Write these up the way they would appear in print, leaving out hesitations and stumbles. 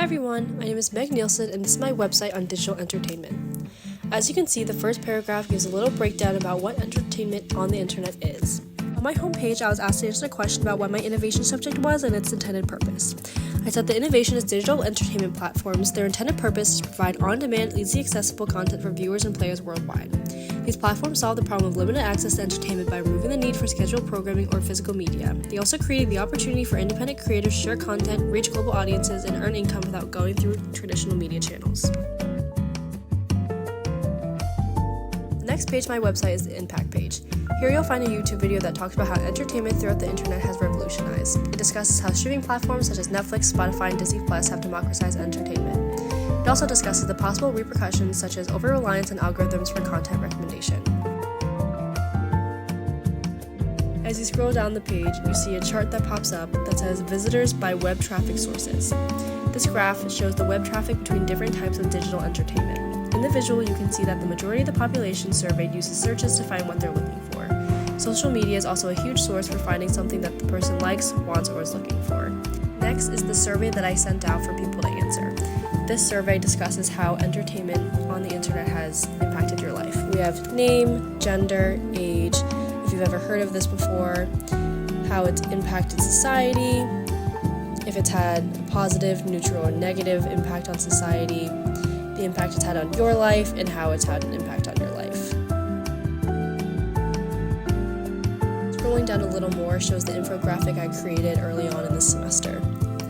everyone, my name is Meg Nielsen and this is my website on digital entertainment. As you can see, the first paragraph gives a little breakdown about what entertainment on the internet is. On my homepage, I was asked to answer a question about what my innovation subject was and its intended purpose. I said the innovation is digital entertainment platforms. Their intended purpose is to provide on-demand, easily accessible content for viewers and players worldwide. These platforms solve the problem of limited access to entertainment by removing the need for scheduled programming or physical media. They also created the opportunity for independent creators to share content, reach global audiences, and earn income without going through traditional media channels. The next page of my website is the impact page. Here you'll find a YouTube video that talks about how entertainment throughout the internet has revolutionized. It discusses how streaming platforms such as Netflix, Spotify, and Disney Plus have democratized entertainment. It also discusses the possible repercussions such as over-reliance on algorithms for content recommendation. As you scroll down the page, you see a chart that pops up that says visitors by web traffic sources. This graph shows the web traffic between different types of digital entertainment. In the visual, you can see that the majority of the population surveyed uses searches to find what they're looking for. Social media is also a huge source for finding something that the person likes, wants, or is looking for. Next is the survey that I sent out for people to answer. This survey discusses how entertainment on the internet has impacted your life. We have name, gender, age, if you've ever heard of this before, how it's impacted society, if it's had a positive, neutral, or negative impact on society, the impact it's had on your life, and how it's had an impact on your life. Scrolling down a little more shows the infographic I created early on in this semester.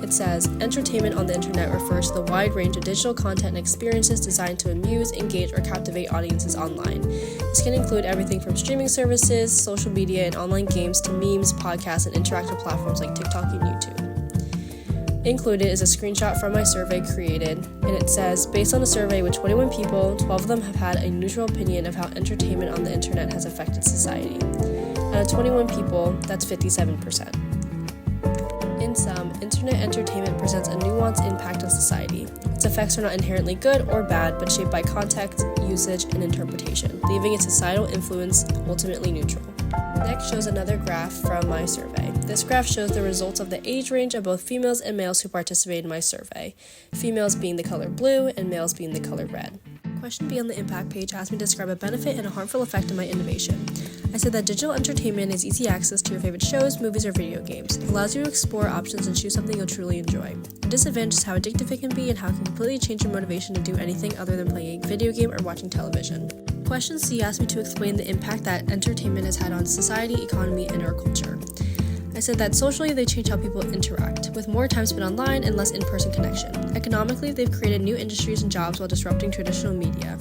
It says, entertainment on the internet refers to the wide range of digital content and experiences designed to amuse, engage, or captivate audiences online. This can include everything from streaming services, social media, and online games to memes, podcasts, and interactive platforms like TikTok and YouTube. Included is a screenshot from my survey created, and it says, based on a survey with 21 people, 12 of them have had a neutral opinion of how entertainment on the internet has affected society. Out of 21 people, that's 57%. In sum, internet entertainment presents a nuanced impact on society. Its effects are not inherently good or bad, but shaped by context, usage, and interpretation, leaving its societal influence ultimately neutral. Next shows another graph from my survey. This graph shows the results of the age range of both females and males who participated in my survey, females being the color blue and males being the color red. Question B on the impact page asked me to describe a benefit and a harmful effect of my innovation. I said that digital entertainment is easy access to your favorite shows, movies, or video games. It allows you to explore options and choose something you'll truly enjoy. The disadvantage is how addictive it can be and how it can completely change your motivation to do anything other than playing a video game or watching television. Question C asked me to explain the impact that entertainment has had on society, economy, and our culture. I said that socially, they change how people interact, with more time spent online and less in-person connection. Economically, they've created new industries and jobs while disrupting traditional media.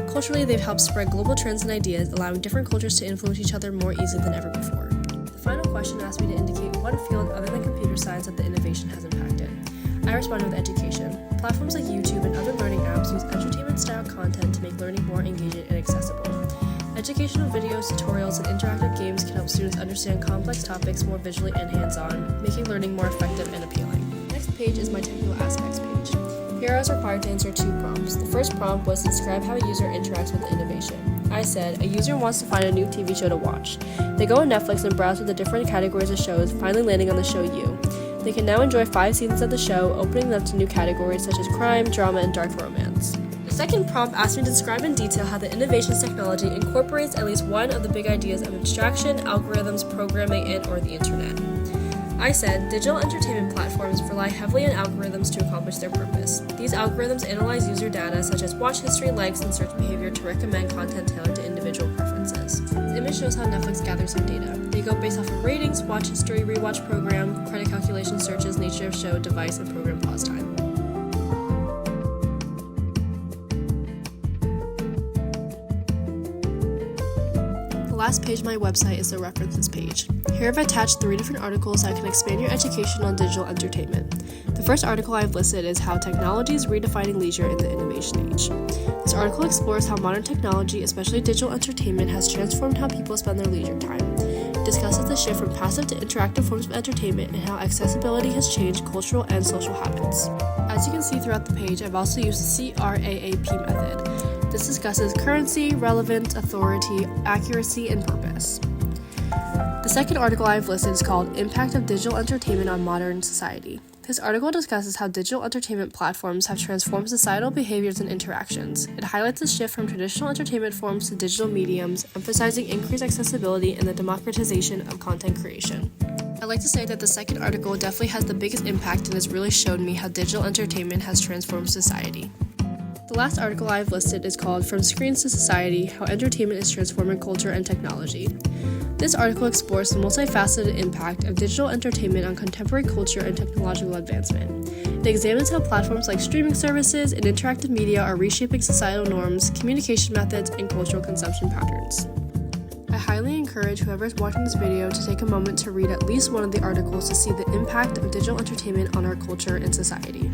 Culturally, they've helped spread global trends and ideas, allowing different cultures to influence each other more easily than ever before. The final question asked me to indicate one field other than computer science that the innovation has impacted. I responded with education. Platforms like YouTube and other learning apps use entertainment-style content to make learning more engaging and accessible. Educational videos, tutorials, and interactive games can help students understand complex topics more visually and hands-on, making learning more effective and appealing. Next page is my technical aspects page. Here I was required to answer 2 prompts. The first prompt was to describe how a user interacts with the innovation. I said, a user wants to find a new TV show to watch. They go on Netflix and browse through the different categories of shows, finally landing on the show You. They can now enjoy 5 seasons of the show, opening them to new categories such as crime, drama, and dark romance. The second prompt asked me to describe in detail how the innovations technology incorporates at least one of the big ideas of abstraction, algorithms, programming, and/or the internet. I said, digital entertainment platforms rely heavily on algorithms to accomplish their purpose. These algorithms analyze user data such as watch history, likes, and search behavior to recommend content tailored to individual preferences. This image shows how Netflix gathers their data. They go based off of ratings, watch history, rewatch program, credit calculation searches, nature of show, device, and program pause time. The last page of my website is the references page. Here I've attached 3 different articles that can expand your education on digital entertainment. The first article I've listed is How Technology is Redefining Leisure in the Innovation Age. This article explores how modern technology, especially digital entertainment, has transformed how people spend their leisure time. It discusses the shift from passive to interactive forms of entertainment and how accessibility has changed cultural and social habits. As you can see throughout the page, I've also used the CRAAP method. This discusses currency, relevance, authority, accuracy, and purpose. The second article I've listed is called Impact of Digital Entertainment on Modern Society. This article discusses how digital entertainment platforms have transformed societal behaviors and interactions. It highlights the shift from traditional entertainment forms to digital mediums, emphasizing increased accessibility and the democratization of content creation. I'd like to say that the second article definitely has the biggest impact and has really showed me how digital entertainment has transformed society. The last article I've listed is called From Screens to Society: How Entertainment is Transforming Culture and Technology. This article explores the multifaceted impact of digital entertainment on contemporary culture and technological advancement. It examines how platforms like streaming services and interactive media are reshaping societal norms, communication methods, and cultural consumption patterns. I highly encourage whoever is watching this video to take a moment to read at least one of the articles to see the impact of digital entertainment on our culture and society.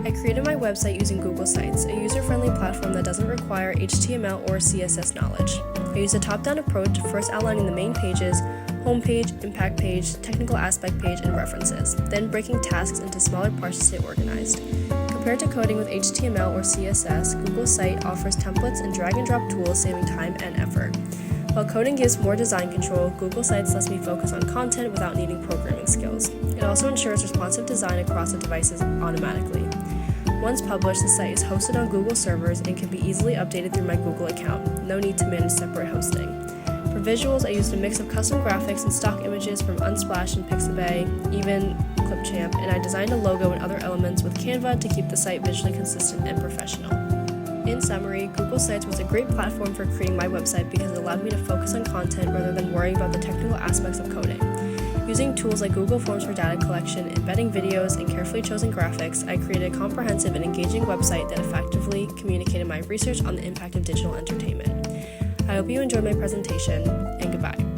I created my website using Google Sites, a user-friendly platform that doesn't require HTML or CSS knowledge. I used a top-down approach, first outlining the main pages, homepage, impact page, technical aspect page, and references, then breaking tasks into smaller parts to stay organized. Compared to coding with HTML or CSS, Google Site offers templates and drag-and-drop tools, saving time and effort. While coding gives more design control, Google Sites lets me focus on content without needing programming skills. It also ensures responsive design across the devices automatically. Once published, the site is hosted on Google servers and can be easily updated through my Google account. No need to manage separate hosting. For visuals, I used a mix of custom graphics and stock images from Unsplash and Pixabay, even Clipchamp, and I designed a logo and other elements with Canva to keep the site visually consistent and professional. In summary, Google Sites was a great platform for creating my website because it allowed me to focus on content rather than worrying about the technical aspects of coding. Using tools like Google Forms for data collection, embedding videos, and carefully chosen graphics, I created a comprehensive and engaging website that effectively communicated my research on the impact of digital entertainment. I hope you enjoyed my presentation, and goodbye.